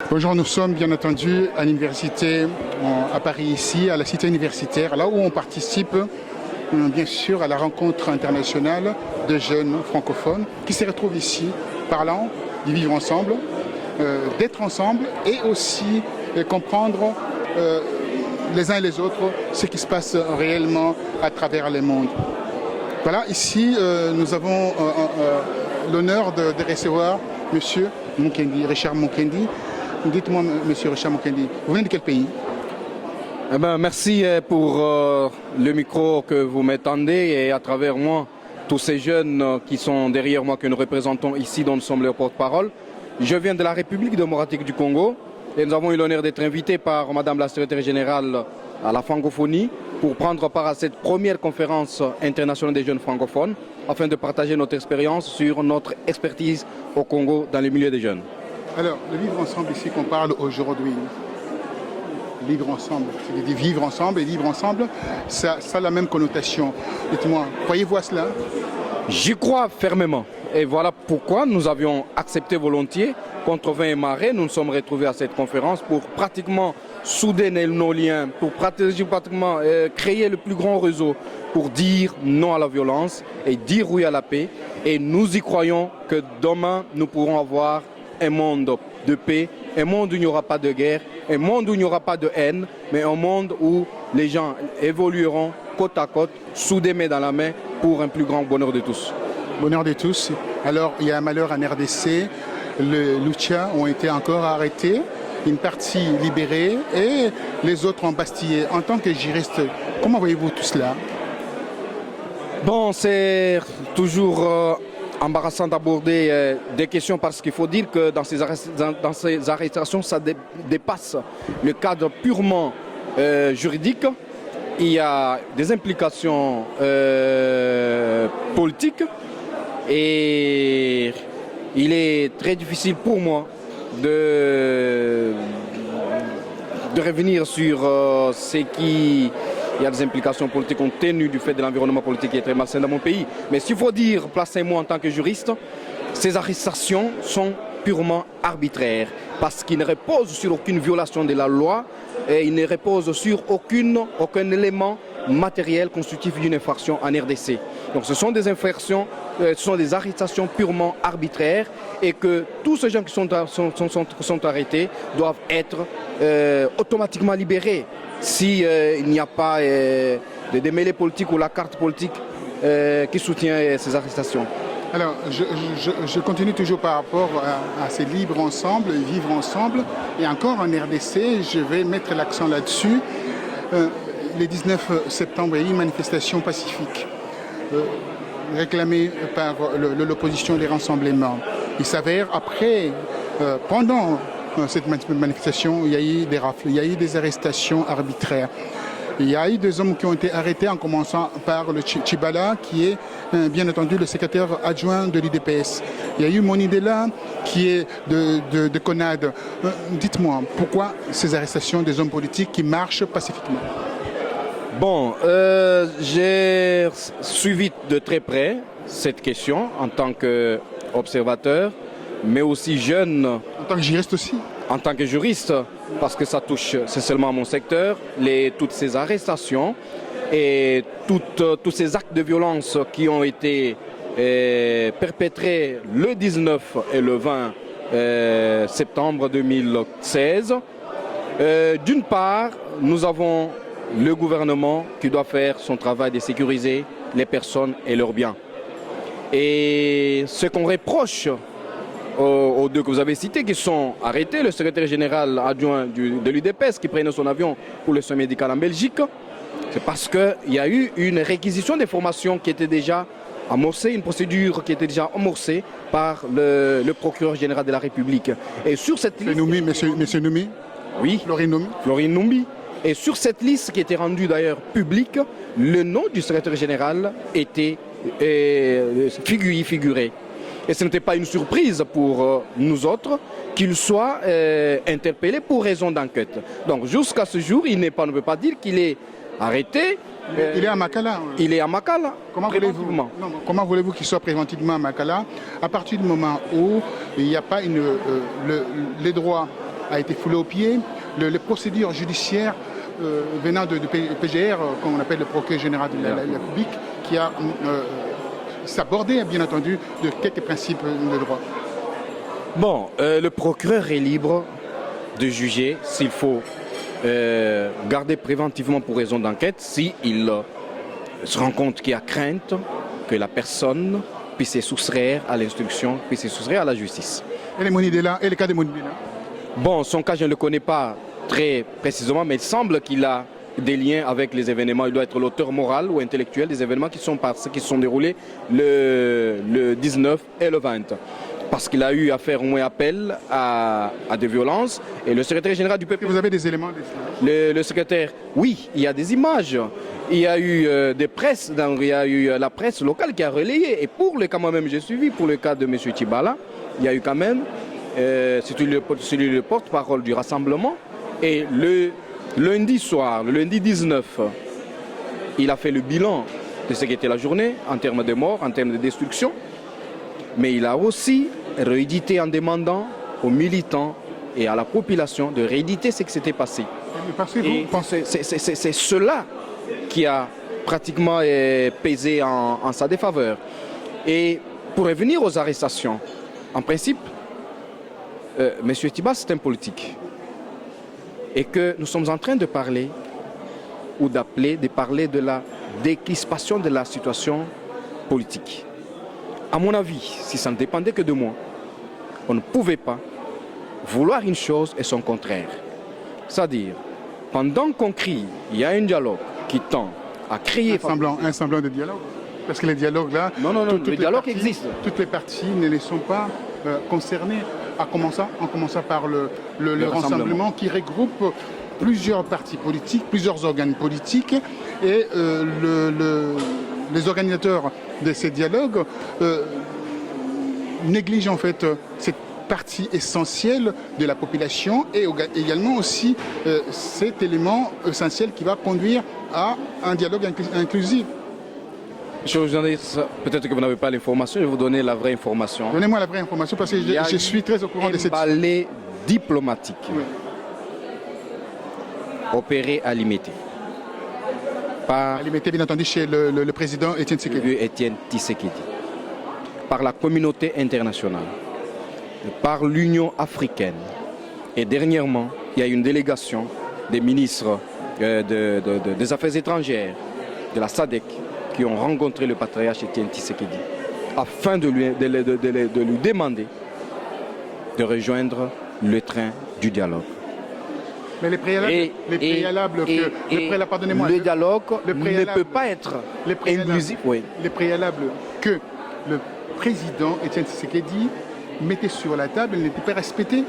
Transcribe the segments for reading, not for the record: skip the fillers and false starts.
Bonjour, nous sommes bien entendu à l'université à Paris ici, à la cité universitaire, là où on participe bien sûr à la rencontre internationale de jeunes francophones qui se retrouvent ici, parlant du vivre ensemble, d'être ensemble et aussi comprendre les uns et les autres ce qui se passe réellement à travers le monde. Voilà, ici nous avons l'honneur de recevoir Monsieur Mukendi, Richard Mukendi. Dites-moi, Monsieur Richard Mukendi, vous venez de quel pays? Merci pour le micro que vous m'étendez et à travers moi, tous ces jeunes qui sont derrière moi, que nous représentons ici, dont nous sommes les porte-parole. Je viens de la République démocratique du Congo et nous avons eu l'honneur d'être invités par Madame la secrétaire générale à la francophonie pour prendre part à cette première conférence internationale des jeunes francophones afin de partager notre expérience sur notre expertise au Congo dans les milieux des jeunes. Alors, le vivre ensemble ici qu'on parle aujourd'hui, vivre ensemble, c'est-à-dire vivre ensemble et vivre ensemble, ça a la même connotation. Dites-moi, croyez-vous à cela? J'y crois fermement. Et voilà pourquoi nous avions accepté volontiers, contre vent et marée, nous nous sommes retrouvés à cette conférence pour pratiquement souder nos liens, pour pratiquement créer le plus grand réseau, pour dire non à la violence et dire oui à la paix. Et nous y croyons que demain, nous pourrons avoir un monde de paix, un monde où il n'y aura pas de guerre, un monde où il n'y aura pas de haine, mais un monde où les gens évolueront côte à côte, soudés main dans la main, pour un plus grand bonheur de tous. Bonheur de tous. Alors, il y a un malheur en RDC. Les Lucha ont été encore arrêtés, une partie libérée et les autres embastillés. En tant que juriste, comment voyez-vous tout cela? Bon, c'est toujours embarrassant d'aborder des questions parce qu'il faut dire que dans ces arrestations, ça dépasse le cadre purement juridique. Il y a des implications politiques et il est très difficile pour moi de revenir sur ce qui... Il y a des implications politiques compte tenu du fait de l'environnement politique qui est très malsain dans mon pays. Mais s'il faut dire, placez-moi en tant que juriste, ces arrestations sont purement arbitraires parce qu'ils ne reposent sur aucune violation de la loi et ils ne reposent sur aucun élément matériel constitutif d'une infraction en RDC. Donc ce sont des infractions, ce sont des arrestations purement arbitraires et que tous ces gens qui sont arrêtés doivent être automatiquement libérés si il n'y a pas de démêlés politiques ou la carte politique qui soutient ces arrestations. Alors, je continue toujours par rapport à ces libres ensemble, vivre ensemble. Et encore en RDC, je vais mettre l'accent là-dessus. Le 19 septembre, il y a eu une manifestation pacifique réclamée par l'opposition et les rassemblements. Il s'avère, après, pendant cette manifestation, il y a eu des rafles, il y a eu des arrestations arbitraires. Il y a eu des hommes qui ont été arrêtés en commençant par le Chibala, qui est bien entendu le secrétaire adjoint de l'UDPS. Il y a eu Monidela, qui est de CONAD. Dites-moi, pourquoi ces arrestations des hommes politiques qui marchent pacifiquement? Bon, j'ai suivi de très près cette question en tant qu'observateur, mais aussi jeune. En tant que juriste aussi? En tant que juriste, parce que ça touche, c'est seulement mon secteur, toutes ces arrestations et tous ces actes de violence qui ont été perpétrés le 19 et le 20 septembre 2016. D'une part, nous avons le gouvernement qui doit faire son travail de sécuriser les personnes et leurs biens. Et ce qu'on reproche aux deux que vous avez cités, qui sont arrêtés, le secrétaire général adjoint de l'UDPS qui prenait son avion pour le soin médical en Belgique, c'est parce qu'il y a eu une réquisition des formations qui était déjà amorcée, une procédure qui était déjà amorcée par le procureur général de la République. Et sur cette liste... Monsieur Noumi? Oui. Florine Noumi? Florine Noumi. Et sur cette liste qui était rendue d'ailleurs publique, le nom du secrétaire général était figuré. Et ce n'était pas une surprise pour nous autres qu'il soit interpellé pour raison d'enquête. Donc jusqu'à ce jour, on ne peut pas dire qu'il est arrêté. Il est à Makala. Il est à Makala. Comment voulez-vous qu'il soit préventivement à Makala à partir du moment où il n'y a pas les droits a été foulé aux pieds. Les procédures judiciaires venant de PGR, qu'on appelle le procureur général de la République, qui a s'abordé, bien entendu, de quelques principes de droit. Bon, le procureur est libre de juger s'il faut garder préventivement pour raison d'enquête, s'il se rend compte qu'il y a crainte que la personne puisse se soustraire à l'instruction, puisse se soustraire à la justice. Et les Monidela, et le cas de Monidela? Bon, son cas, je ne le connais pas très précisément, mais il semble qu'il a des liens avec les événements. Il doit être l'auteur moral ou intellectuel des événements qui se sont déroulés le 19 et le 20. Parce qu'il a eu à faire au moins appel à des violences. Et le secrétaire général du peuple... Vous avez des éléments de cela? Le secrétaire, oui, il y a des images. Il y a eu des presses, il y a eu la presse locale qui a relayé. Et pour le cas moi-même j'ai suivi, pour le cas de M. Tibala, il y a eu quand même celui le porte-parole du rassemblement. Et le lundi soir, le lundi 19, il a fait le bilan de ce qu'était la journée en termes de morts, en termes de destruction. Mais il a aussi réédité en demandant aux militants et à la population de rééditer ce qui s'était passé. C'est cela qui a pratiquement pesé en sa défaveur. Et pour revenir aux arrestations, en principe, M. Tiba, c'est un politique. Et que nous sommes en train de parler, ou de parler de la décrispation de la situation politique. À mon avis, si ça ne dépendait que de moi, on ne pouvait pas vouloir une chose et son contraire. C'est-à-dire, pendant qu'on crie, il y a un dialogue qui tend à créer... Un semblant de dialogue. Parce que les dialogues là... Non, le dialogue existe. Toutes les parties ne les sont pas concernées. En commençant par le rassemblement qui regroupe plusieurs partis politiques, plusieurs organes politiques. Et les organisateurs de ces dialogues négligent en fait cette partie essentielle de la population et également aussi cet élément essentiel qui va conduire à un dialogue inclusif. Monsieur le journaliste, peut-être que vous n'avez pas l'information, je vais vous donner la vraie information. Donnez-moi la vraie information parce que je suis très au courant de cette... balai diplomatique opéré à Limité. À Limité, bien entendu, chez le président Étienne Tshisekedi. Par la communauté internationale, par l'Union africaine. Et dernièrement, il y a une délégation des ministres des Affaires étrangères, de la SADC, qui ont rencontré le patriarche Étienne Tshisekedi afin de lui demander de rejoindre le train du dialogue. Mais le dialogue ne peut pas être inclusif. Oui. Les préalables que le président Étienne Tshisekedi mettait sur la table n'étaient pas respectés.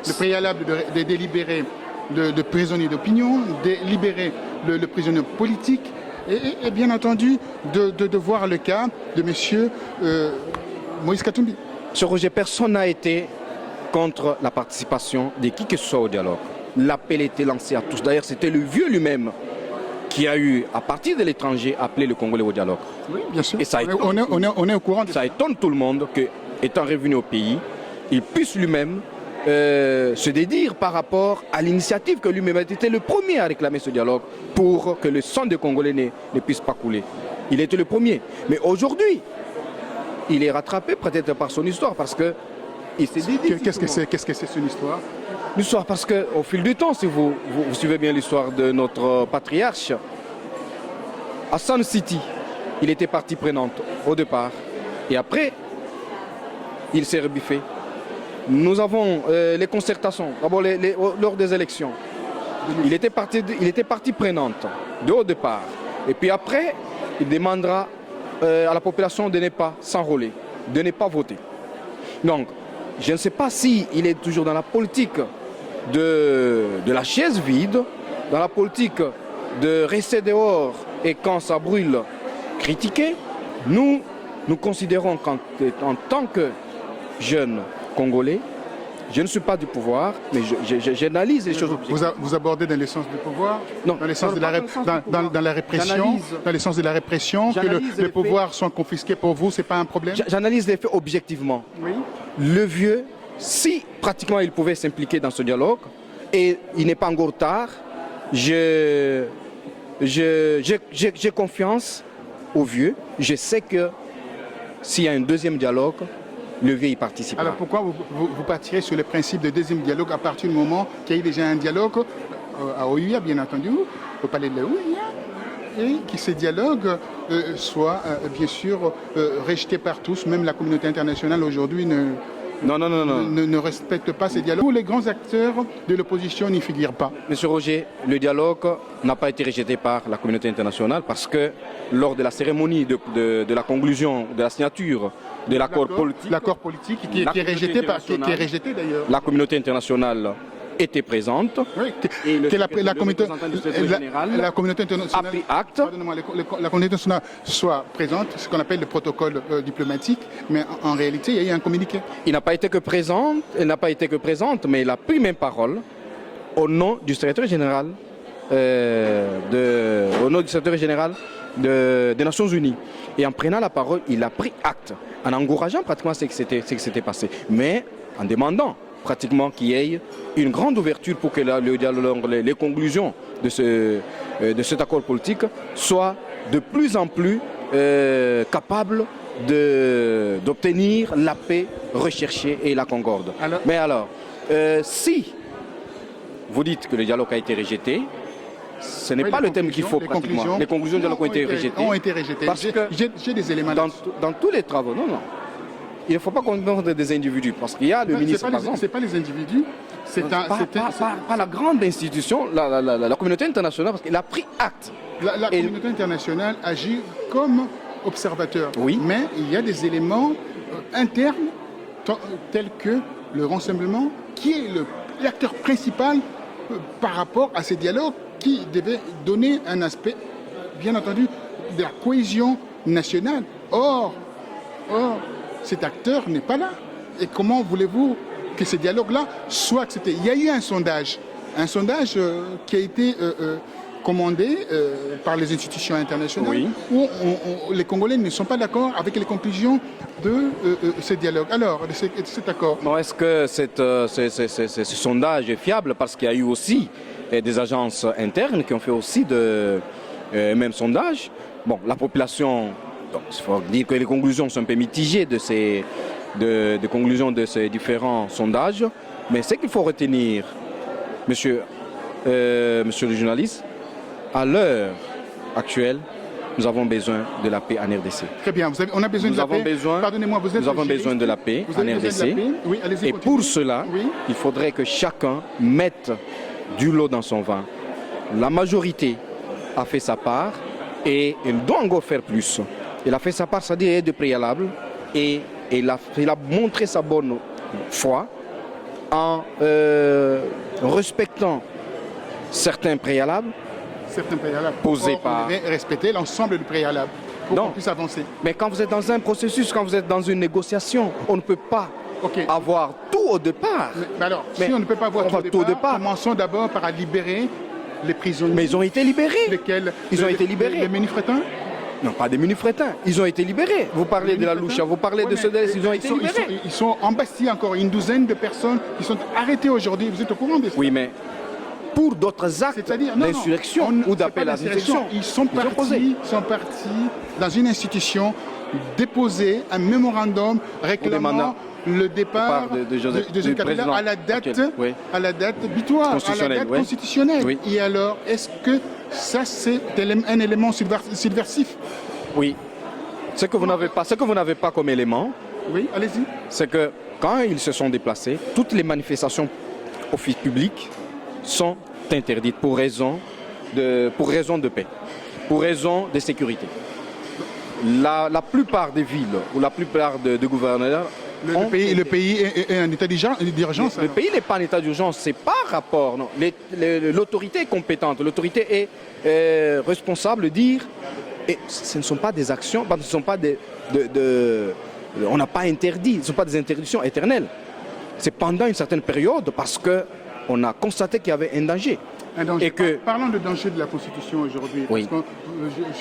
Le préalable de délibérer de prisonniers d'opinion, de libérer le prisonnier politique, et bien entendu de voir le cas de M. Moïse Katumbi. Monsieur Roger, personne n'a été contre la participation de qui que ce soit au dialogue. L'appel était lancé à tous. D'ailleurs, c'était le vieux lui-même qui a eu, à partir de l'étranger, appelé le Congolais au dialogue. Oui, bien sûr. Et ça on est au courant de ça. Ça étonne tout le monde qu'étant revenu au pays, il puisse lui-même se dédire par rapport à l'initiative que lui-même a été le premier à réclamer ce dialogue pour que le sang des Congolais ne puisse pas couler. Il était le premier. Mais aujourd'hui, il est rattrapé peut-être par son histoire parce qu'il s'est dédié. Qu'est-ce que c'est son histoire? L'histoire, parce qu'au fil du temps, si vous suivez bien l'histoire de notre patriarche, à Sun City, il était partie prenante au départ. Et après, il s'est rebiffé. Nous avons les concertations, d'abord lors des élections. Il était partie prenante de au départ. Et puis après, il demandera à la population de ne pas s'enrôler, de ne pas voter. Donc, je ne sais pas s'il est toujours dans la politique de la chaise vide, dans la politique de rester dehors et quand ça brûle, critiquer. Nous considérons qu'en tant que jeunes Congolais, je ne suis pas du pouvoir, mais j'analyse les choses objectivement. Vous abordez dans l'essence du pouvoir, non, dans l'essence de la répression, dans l'essence de la répression, que les pouvoirs sont confisqués pour vous, c'est pas un problème? J'analyse les faits objectivement. Oui. Le vieux si pratiquement il pouvait s'impliquer dans ce dialogue, et il n'est pas encore tard, j'ai confiance au vieux. Je sais que s'il y a un deuxième dialogue, le vieux y participera. Alors pourquoi vous partirez sur le principe de deuxième dialogue à partir du moment qu'il y a eu déjà un dialogue à Ouya, bien entendu, au palais de Ouya, et que ce dialogue soit bien sûr rejeté par tous, même la communauté internationale aujourd'hui ne respecte pas ces dialogues. Où les grands acteurs de l'opposition n'y figurent pas. Monsieur Roger, le dialogue n'a pas été rejeté par la communauté internationale parce que lors de la cérémonie de la conclusion, de la signature de l'accord politique, qui est rejeté d'ailleurs. La communauté internationale était présente. Oui, et la communauté internationale a pris acte. La communauté internationale soit présente, ce qu'on appelle le protocole diplomatique, mais en réalité, il y a eu un communiqué. Elle n'a pas été que présente, mais elle a pris même parole au nom du secrétaire général, des Nations Unies. Et en prenant la parole, il a pris acte, en encourageant pratiquement ce qui s'était passé, mais en demandant pratiquement qu'il y ait une grande ouverture pour que les conclusions de cet accord politique soient de plus en plus capables d'obtenir la paix recherchée et la concorde. Mais alors, si vous dites que le dialogue a été rejeté, ce n'est pas le thème qu'il faut pratiquement. Les conclusions du dialogue ont été rejetées. Parce que j'ai des éléments dans tous les travaux, non. Il ne faut pas comprendre des individus, parce qu'il y a le ministre, par exemple. Ce n'est pas les individus, pas la grande institution, la communauté internationale, parce qu'elle a pris acte. La communauté internationale agit comme observateur. Oui. Mais il y a des éléments internes, tels que le rassemblement, qui est l'acteur principal par rapport à ces dialogues, qui devait donner un aspect, bien entendu, de la cohésion nationale. Or, cet acteur n'est pas là. Et comment voulez-vous que ce dialogue-là soit accepté? Il y a eu un sondage qui a été commandé par les institutions internationales, oui, où les Congolais ne sont pas d'accord avec les conclusions de ce dialogue. Alors, de cet accord. Bon, est-ce que ce sondage est fiable? Parce qu'il y a eu aussi des agences internes qui ont fait aussi même sondage. Bon, la population... Donc, il faut dire que les conclusions sont un peu mitigées de ces différents sondages. Mais ce qu'il faut retenir, monsieur le journaliste, à l'heure actuelle, nous avons besoin de la paix en RDC. Très bien, on a besoin de la paix. Pardonnez-moi, vous êtes... Nous avons besoin de la paix en RDC. Oui, et pour cela, il faudrait que chacun mette du lot dans son vin. La majorité a fait sa part et elle doit encore faire plus. Il a fait sa part, c'est-à-dire de préalable, et il a montré sa bonne foi en respectant certains préalables posés par... Vous devez respecter l'ensemble du préalable pour qu'on puisse avancer. Mais quand vous êtes dans un processus, quand vous êtes dans une négociation, on ne peut pas avoir tout au départ. Mais alors, si on ne peut pas avoir tout au départ, commençons d'abord par libérer les prisonniers. Mais ils ont été libérés. Lesquels? Ils ont été libérés. Les Ménifrétins? Non, pas des Ménifrétins. Ils ont été libérés. Vous parlez de la Loucha, vous parlez de ceux ils ont été libérés. Ils sont en Bastille encore. Une douzaine de personnes qui sont arrêtées aujourd'hui. Vous êtes au courant de ça? Oui, mais pour d'autres actes d'insurrection ou d'appel à l'insurrection, ils sont partis dans une institution déposer un mémorandum réclamant le départ de Joseph Kabila à la date butoir, à la date constitutionnelle. Oui. Et alors, est-ce que ça, c'est un élément subversif? Oui. Ce que vous n'avez pas comme élément, oui, allez-y, c'est que quand ils se sont déplacés, toutes les manifestations publiques sont interdites pour raison de paix, pour raison de sécurité. La plupart des villes ou la plupart des gouverneurs... Le pays est en état d'urgence. Le pays n'est pas en état d'urgence, c'est par rapport. L'autorité est compétente, l'autorité est responsable de dire, et ce ne sont pas des actions, ce ne sont pas on n'a pas interdit, ce ne sont pas des interdictions éternelles. C'est pendant une certaine période parce qu'on a constaté qu'il y avait un danger. Parlons de danger de la Constitution aujourd'hui. Oui. Parce que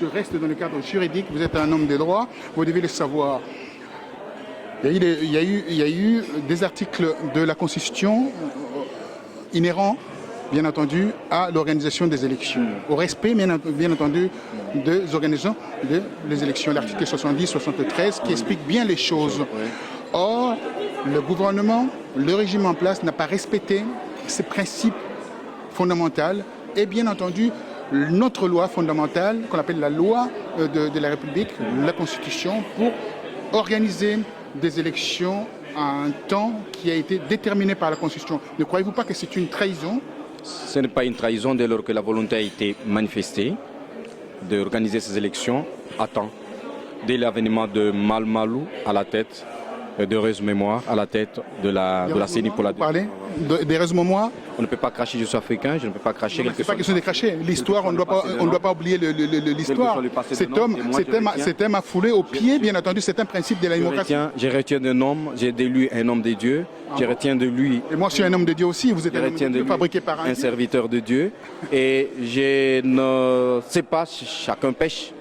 je reste dans le cadre juridique, vous êtes un homme de droit, vous devez le savoir. Il y a eu des articles de la Constitution inhérents, bien entendu, à l'organisation des élections, au respect, bien entendu, des organisations des élections. L'article 70-73 qui explique bien les choses. Or, le gouvernement, le régime en place n'a pas respecté ces principes fondamentaux et bien entendu notre loi fondamentale, qu'on appelle la loi de la République, la Constitution, pour organiser des élections à un temps qui a été déterminé par la Constitution. Ne croyez-vous pas que c'est une trahison? Ce n'est pas une trahison dès lors que la volonté a été manifestée d'organiser ces élections à temps. Dès l'avènement de Malmalou à la tête, d'heureuse mémoire à la tête de la CENI pour la... Vous parlez d'heureuse mémoire? On ne peut pas cracher, je suis africain, je ne peux pas cracher quelque chose. Ce n'est pas question de cracher. L'histoire, on ne doit pas oublier l'histoire. Cet homme a foulé au pied, bien entendu, c'est un principe de la démocratie. Je retiens d'un homme, j'ai de lui un homme de Dieu, je retiens de lui... Et moi, je suis un homme de Dieu aussi, vous êtes un homme de Dieu fabriqué par un serviteur de Dieu. Et je ne sais pas, chacun pêche.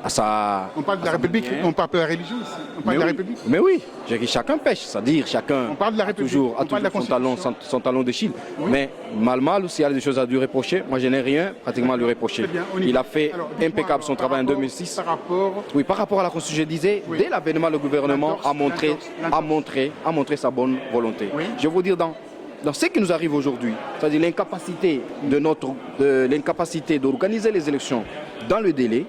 On parle de la République, on parle de la religion ici. On parle de la République. Mais oui, chacun pêche, c'est-à-dire chacun on parle de la République. a toujours son talon de Chine. Oui. Mais mal, s'il y a des choses à lui reprocher, moi je n'ai rien pratiquement à lui reprocher. Il a fait impeccable son travail en 2006. Par rapport à la Constitution, je disais, dès l'avènement, le gouvernement a montré sa bonne volonté. Oui. Je veux dire, dans ce qui nous arrive aujourd'hui, c'est-à-dire l'incapacité d'organiser les élections dans le délai,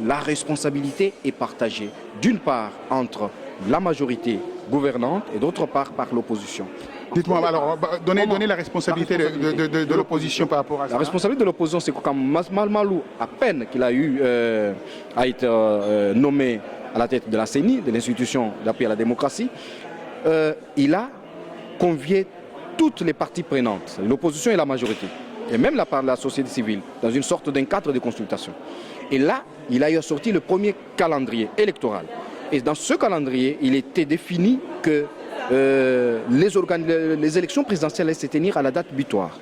la responsabilité est partagée, d'une part entre la majorité gouvernante et d'autre part par l'opposition. Dites-moi, alors, donnez la responsabilité de l'opposition par rapport à ça. La responsabilité de l'opposition, c'est que quand Malmalou, à peine qu'il a été nommé à la tête de la CENI, de l'institution d'appui à la démocratie, il a convié toutes les parties prenantes, l'opposition et la majorité, et même la société civile, dans une sorte d'un cadre de consultation. Et là, il a sorti le premier calendrier électoral. Et dans ce calendrier, il était défini que les élections présidentielles allaient se tenir à la date butoir.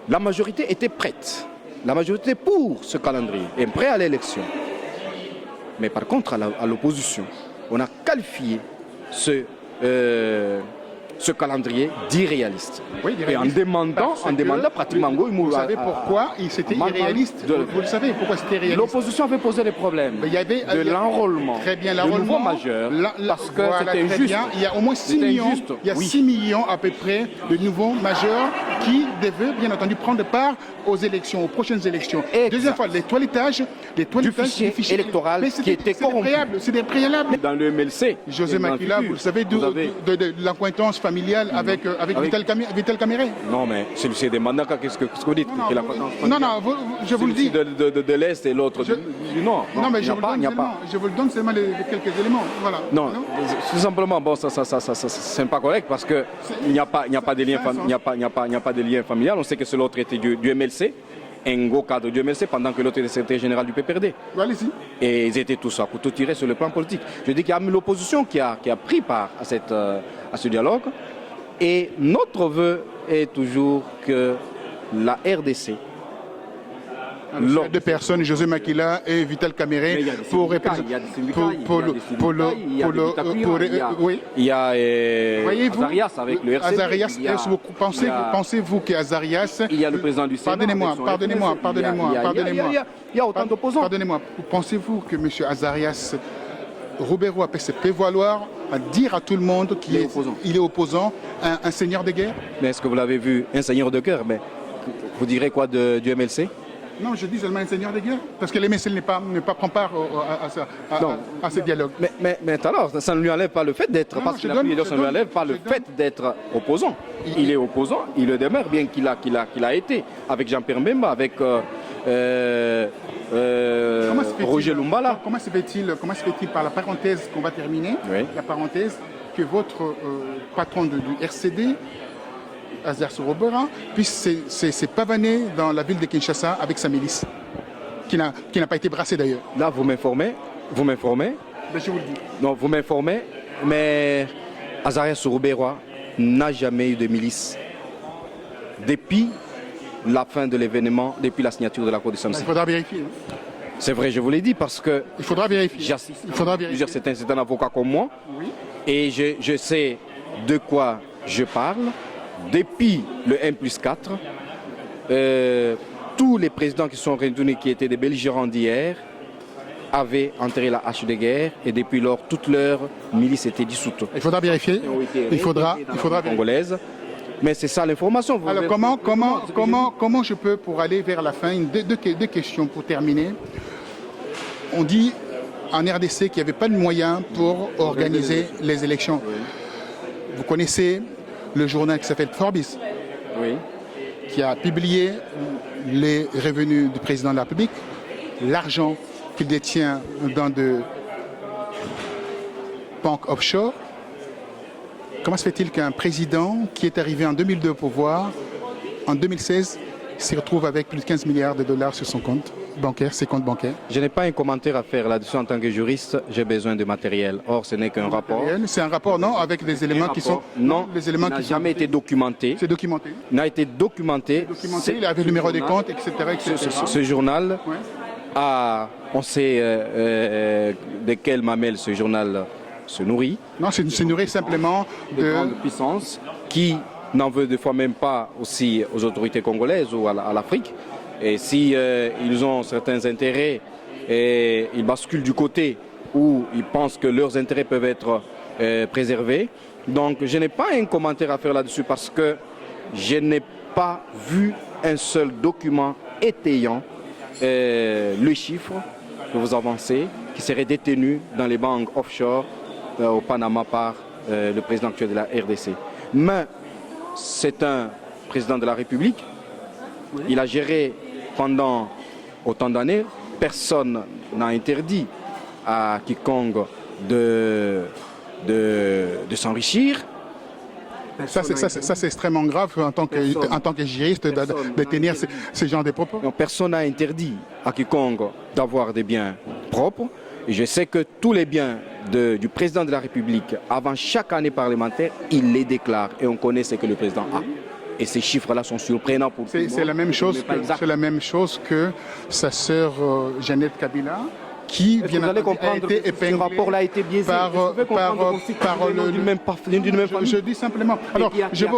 La majorité était prête. La majorité pour ce calendrier est prête à l'élection. Mais par contre, à l'opposition, on a qualifié ce calendrier d'irréaliste. Oui, et en demandant pratiquement... Vous savez pourquoi c'était irréaliste? Vous le savez pourquoi c'était irréaliste? L'opposition avait posé des problèmes de l'enrôlement de nouveaux majeurs, parce que c'était injuste. Il y a au moins 6 millions, il y a 6 millions à peu près de nouveaux majeurs qui devaient bien entendu prendre part aux élections, aux prochaines élections. Exact. Deuxième fois, les toilettages du fichier électoral qui était corrompu. C'est des préalables. Dans le MLC, José Makila, vous le savez, de l'acquaintance familiale avec Vital Caméré. Non, mais celui-ci est des mandats, qu'est-ce que vous dites? Non, je vous le dis. De l'Est et l'autre du Nord. Non, mais je vous le donne seulement quelques éléments. Voilà. Non, tout simplement, bon, ça c'est pas correct parce qu'il n'y a pas de lien familial. On sait que l'autre était du MLC, un gros cadre du MLC, pendant que l'autre était secrétaire général du PPRD. Allez-y. Et ils étaient tous à couteau tiré sur le plan politique. Je dis qu'il y a l'opposition qui a pris part à ce dialogue. Et notre vœu est toujours que la RDC... Deux personnes, José Makila et Vital Caméré, pour il y a Azarias avec le RCD. Azarias, pensez-vous qu'Azarias... Il y a le président du Sénat. Pardonnez-moi. Il y a autant d'opposants. Pardonnez-moi. Pensez-vous que M. Azarias Roberto a pu se prévaloir à dire à tout le monde qu'il est opposant, un seigneur de guerre? Mais est-ce que vous l'avez vu, un seigneur de guerre? Mais vous direz quoi du MLC? Non, je dis seulement un seigneur de guerre, parce que les MLC ne prend part à ce dialogue. Mais alors, ça ne lui enlève pas le fait d'être, parce que ça ne lui enlève pas le fait d'être opposant. Il est opposant, il le demeure, bien qu'il a été, avec Jean-Pierre Mbemba, avec Roger Lumbala. Comment se fait-il, par la parenthèse qu'on va terminer, la parenthèse, que votre patron du RCD, Azarias Roberto, puisse se pavaner dans la ville de Kinshasa avec sa milice, qui n'a pas été brassée d'ailleurs. Là, vous m'informez. Je vous le dis. Non, vous m'informez, mais Azarias Roberto n'a jamais eu de milice depuis la fin de l'événement, depuis la signature de l'accord de Samsi. Il faudra vérifier. C'est vrai, je vous l'ai dit, parce que Il faudra vérifier. j'assiste Il faudra à vérifier. plusieurs, c'est un avocat comme moi, Oui. et je sais de quoi je parle. Depuis le M+4, tous les présidents qui sont réunis, qui étaient des belligérants d'hier, avaient enterré la hache de guerre, et depuis lors, toute leur milice était dissoute. Il faudra vérifier. Il faudra vérifier. Congolaise. Mais c'est ça l'information. Vous Alors verrez- comment je peux, pour aller vers la fin, deux questions pour terminer. On dit en RDC qu'il n'y avait pas de moyens pour organiser les élections. Vous connaissez le journal qui s'appelle Forbes, Oui. qui a publié les revenus du président de la République, l'argent qu'il détient dans de banques offshore. Comment se fait-il qu'un président qui est arrivé en 2002 au pouvoir, en 2016, s'y retrouve avec plus de 15 milliards de dollars sur son compte bancaire, ses comptes bancaires? Je n'ai pas un commentaire à faire là-dessus en tant que juriste, j'ai besoin de matériel. Or, ce n'est qu'un rapport. C'est un rapport, non, avec des éléments qui sont... Non, les éléments n'a qui sont... jamais été documenté. C'est documenté. N'a été documenté. Documenté, il avait le numéro des comptes, etc. etc. Ce journal Ouais. on sait de quelle mamelle ce journal se nourrit. Non, c'est nourri simplement De de... grandes puissances qui n'en veut des fois même pas aussi aux autorités congolaises ou à l'Afrique. Et si ils ont certains intérêts et ils basculent du côté où ils pensent que leurs intérêts peuvent être préservés. Donc je n'ai pas un commentaire à faire là-dessus parce que je n'ai pas vu un seul document étayant le chiffre que vous avancez qui serait détenu dans les banques offshore au Panama par le président actuel de la RDC. Mais c'est un président de la République. Oui. Il a géré pendant autant d'années. Personne n'a interdit à quiconque de s'enrichir. Ça, c'est extrêmement grave en tant que juriste de tenir ce genre de propos. Donc, personne n'a interdit à quiconque d'avoir des biens propres. Et je sais que tous les biens du président de la République, avant chaque année parlementaire, il les déclare. Et on connaît ce que le président a. Et ces chiffres-là sont surprenants pour tout le monde. C'est la même chose que sa sœur Jeannette Kabila, qui Vous allez comprendre que ce rapport-là a été biaisé. Je dis simplement. Alors, je vais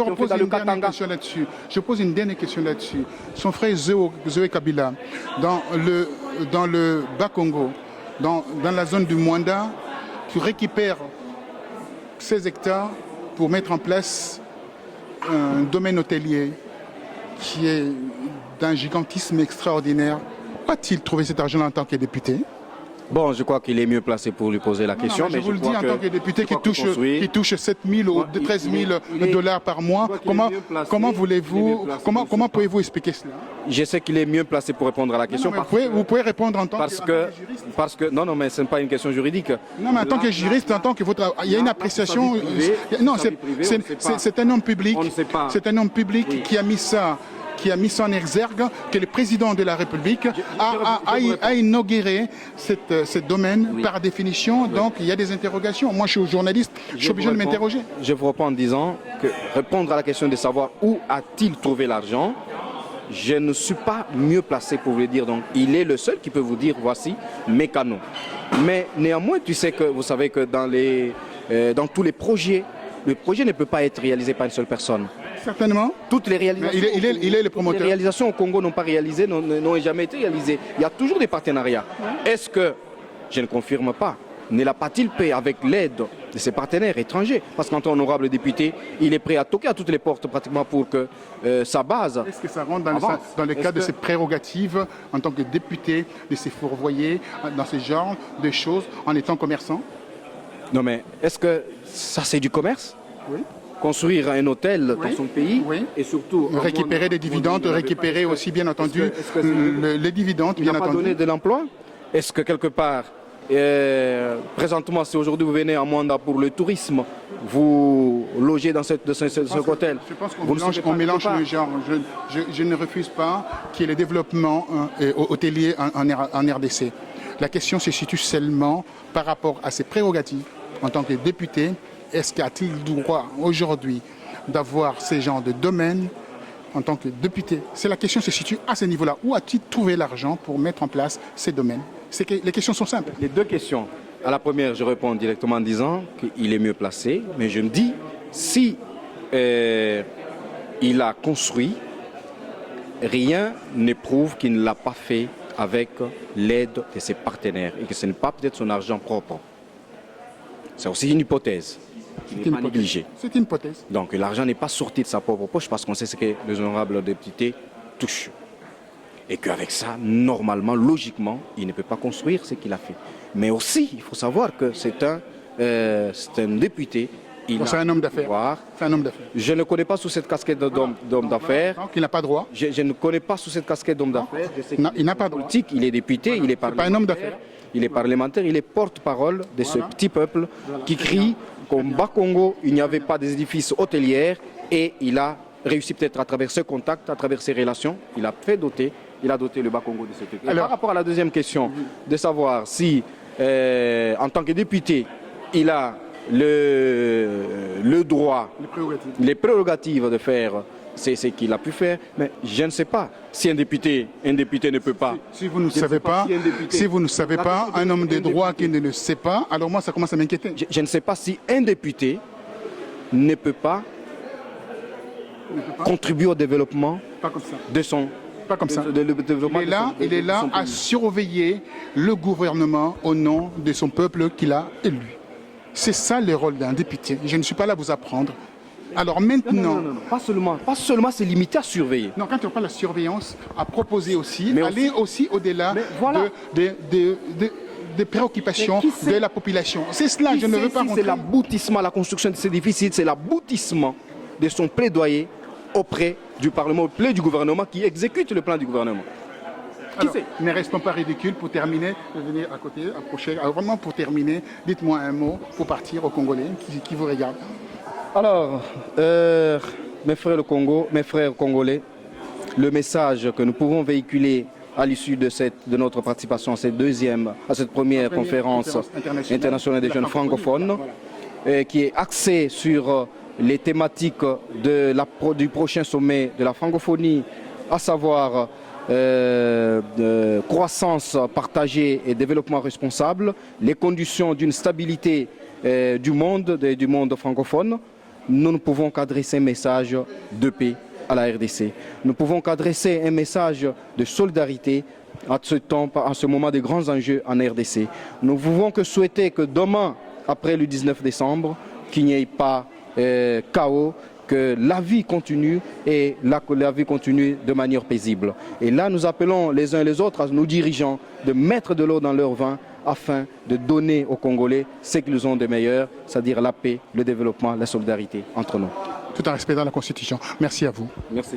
reposer une dernière question là-dessus. Je pose une dernière question là-dessus. Son frère Zoé Kabila, dans le Bas-Congo, dans la zone du Mwanda, tu récupères 16 hectares pour mettre en place un domaine hôtelier qui est d'un gigantisme extraordinaire. A-t-il trouvé cet argent en tant que député? Bon, je crois qu'il est mieux placé pour lui poser la question. Je vous le dis en tant que député qui touche 7 000 ou 13 000 dollars par mois. Comment pouvez-vous expliquer cela? Je sais qu'il est mieux placé pour répondre à la question. Vous pouvez répondre en tant que juriste. Non, mais ce n'est pas une question juridique. Non, mais en tant que juriste, il y a une appréciation. Non, c'est un homme public. C'est un homme public qui a mis ça en exergue, que le président de la République a inauguré ce domaine par définition. Donc il y a des interrogations. Moi je suis journaliste, je suis obligé de m'interroger. Je vous réponds en disant que répondre à la question de savoir où a-t-il trouvé l'argent, je ne suis pas mieux placé pour vous le dire. Donc il est le seul qui peut vous dire voici mes canaux. Mais néanmoins, vous savez que dans tous les projets, le projet ne peut pas être réalisé par une seule personne. Certainement. Toutes les réalisations, il est le promoteur. Les réalisations au Congo n'ont pas réalisé, n'ont jamais été réalisées. Il y a toujours des partenariats. Est-ce que, je ne confirme pas, ne l'a pas-t-il fait avec l'aide de ses partenaires étrangers? Parce qu'en tant qu'honorable député, il est prêt à toquer à toutes les portes pratiquement pour que sa base... Est-ce que ça rentre dans le cadre de ses prérogatives en tant que député, de se fourvoyer dans ce genre de choses en étant commerçant? Non mais, est-ce que ça c'est du commerce? Oui. Construire un hôtel dans son pays et surtout... Récupérer des dividendes, récupérer aussi bien entendu les dividendes, bien entendu. Il n'a pas donné de l'emploi? Est-ce que quelque part, présentement, si aujourd'hui vous venez à Mwanda pour le tourisme, vous logez dans ce hôtel? Je pense qu'on mélange le genre. Je ne refuse pas qu'il y ait le développement hôtelier en RDC. La question se situe seulement par rapport à ses prérogatives en tant que député. Est-ce qu'il a-t-il le droit aujourd'hui d'avoir ces genres de domaines en tant que député, la question se situe à ce niveau-là. Où as-tu trouvé l'argent pour mettre en place ces domaines? Les questions sont simples. Les deux questions. À la première, je réponds directement en disant qu'il est mieux placé, mais je me dis, si il a construit, rien ne prouve qu'il ne l'a pas fait avec l'aide de ses partenaires et que ce n'est pas peut-être son argent propre. C'est aussi une hypothèse qui n'est pas négligée. C'est une hypothèse. Donc l'argent n'est pas sorti de sa propre poche parce qu'on sait ce que les honorables députés touchent. Et qu'avec ça, normalement, logiquement, il ne peut pas construire ce qu'il a fait. Mais aussi, il faut savoir que c'est un député. C'est un homme d'affaires. C'est un homme d'affaires. Je ne connais pas sous cette casquette d'homme d'affaires. Donc il n'a pas droit. Je ne connais pas sous cette casquette d'homme d'affaires. Non, il n'a pas droit. Politique, il est député, il est parlementaire. Pas un homme d'affaires. Il est parlementaire, il est porte-parole de ce petit peuple qui crie qu'au Bas-Congo, il n'y avait pas des édifices hôteliers et il a réussi peut-être à travers ce contact, à travers ses relations, il a doté le Bas-Congo de ce truc. Par rapport à la deuxième question, de savoir si, en tant que député, il a le droit, les prérogatives de faire ce qu'il a pu faire, mais je ne sais pas si un député ne peut pas. Si vous ne savez pas, si vous ne savez pas, un homme de droit qui ne le sait pas, alors moi ça commence à m'inquiéter. Je ne sais pas si un député ne peut pas contribuer au développement de son. Pas comme ça. Il est là à surveiller le gouvernement au nom de son peuple qu'il a élu. C'est ça le rôle d'un député. Je ne suis pas là à vous apprendre. Alors maintenant... Non, pas seulement c'est limité à surveiller. Non, quand on parle de surveillance, à proposer aussi, aller aussi au-delà des préoccupations de la population. C'est cela, je ne veux pas rentrer. C'est l'aboutissement, la construction de ces édifices, c'est l'aboutissement de son plaidoyer auprès du Parlement, auprès du gouvernement qui exécute le plan du gouvernement. Alors, ne restons pas ridicules pour terminer, venir à côté, approcher. Alors, vraiment pour terminer, dites-moi un mot pour partir aux Congolais qui vous regardent. Alors, mes frères congolais, le message que nous pouvons véhiculer à l'issue de notre participation à cette première conférence internationale des jeunes francophones, qui est axée sur les thématiques du prochain sommet de la francophonie, à savoir croissance partagée et développement responsable, les conditions d'une stabilité du monde francophone. Nous ne pouvons qu'adresser un message de paix à la RDC. Nous pouvons qu'adresser un message de solidarité à ce moment de grands enjeux en RDC. Nous ne pouvons que souhaiter que demain, après le 19 décembre, qu'il n'y ait pas chaos, que la vie continue et la vie continue de manière paisible. Et là, nous appelons les uns et les autres, à nos dirigeants, de mettre de l'eau dans leur vin afin de donner aux Congolais ce qu'ils ont de meilleur, c'est-à-dire la paix, le développement, la solidarité entre nous. Tout en respectant la Constitution. Merci à vous. Merci.